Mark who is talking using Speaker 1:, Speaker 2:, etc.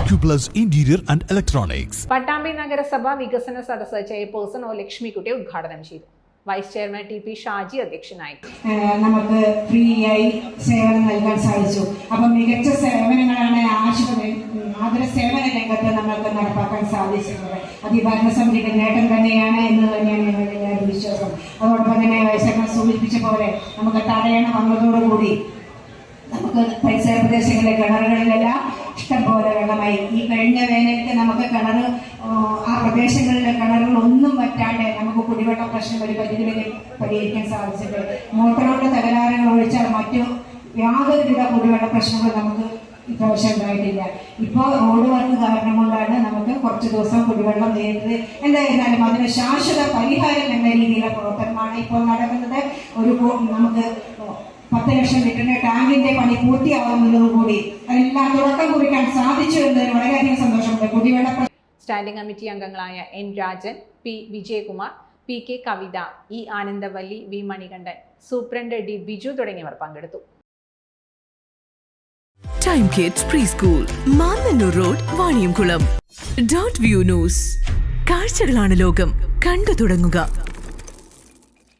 Speaker 1: Acuplus Interior and Electronics.
Speaker 2: Pattambi നഗരസഭ വികസന സദസ്സ് ചെയർപേഴ്സൺ ഒ ലക്ഷ്മിക്കുട്ടി ഉദ്ഘാടനം ചെയ്തു. Vice chairman TP. ഷാജി അധ്യക്ഷനായി.
Speaker 3: നമുക്ക് ഫ്രീ ആയി സേവനം നൽകാൻ സാധിച്ചു. അപ്പം മികച്ച സേവനങ്ങളാണ് ആതുര സേവന രംഗത്ത് നമുക്ക് നടപ്പാക്കാൻ സാധിച്ചിട്ടുള്ളത്. അത് ഈ ഭരണസമിതിയുടെ നേട്ടം തന്നെയാണ് എന്ന് തന്നെയാണ് ഞങ്ങളുടെ വിശ്വാസം. അതോടൊപ്പം തന്നെ വൈസ് ചെയർമാൻ സൂചിപ്പിച്ച പോലെ നമുക്ക് തടയണ വന്നതോടുകൂടി നമുക്ക് പരിസര പ്രദേശങ്ങളിലെ കിണറുകളിലെല്ലാം ഇഷ്ടംപോലെ വെള്ളമായി. ഈ കഴിഞ്ഞ വേനലിൽ നമുക്ക് ആ പ്രദേശങ്ങളിലെ കിണറുകളൊന്നും പറ്റാണ്ട് നമുക്ക് കുടിവെള്ള പ്രശ്നം ഒരു പരിധിവരെ പരിഹരിക്കാൻ സാധിച്ചിട്ടുണ്ട്. മോട്ടോറുകളുടെ തകരാറുകൾ ഒഴിച്ചാൽ മറ്റു യാതൊരുവിധ കുടിവെള്ള പ്രശ്നങ്ങൾ നമുക്ക് ഇപ്രാവശ്യം ഉണ്ടായിട്ടില്ല. ഇപ്പോൾ റോഡ് വർക്ക് കാരണം കൊണ്ടാണ് നമുക്ക് കുറച്ച് ദിവസം കുടിവെള്ളം നേരിട്ടത്. എന്തായിരുന്നാലും അതിന് ശാശ്വത പരിഹാരം എന്ന രീതിയിലുള്ള പ്രവർത്തനമാണ് ഇപ്പോൾ നടക്കുന്നത്. നമുക്ക് 10 ലക്ഷം ലിറ്ററിന്റെ ടാങ്കിന്റെ പണി പൂർത്തിയാവുന്നതോടുകൂടി അതെല്ലാം തുടക്കം കുറിക്കാൻ സാധിച്ചു എന്നതിന് വളരെയധികം സന്തോഷമുണ്ട്. കുടിവെള്ള
Speaker 2: സ്റ്റാൻഡിംഗ് കമ്മിറ്റി അംഗങ്ങളായ N Rajan, P Vijayakumar, P K Kavitha, E Anandavalli, V Manikandan, superintendent D Biju തുടങ്ങിയവർ പങ്കെടുത്തു.
Speaker 4: Time kids pre school, Mannanoor road, Vaniyamkulam. .view news. കാഴ്ചകളാണ് ലോകം, കണ്ടു തുടങ്ങുക.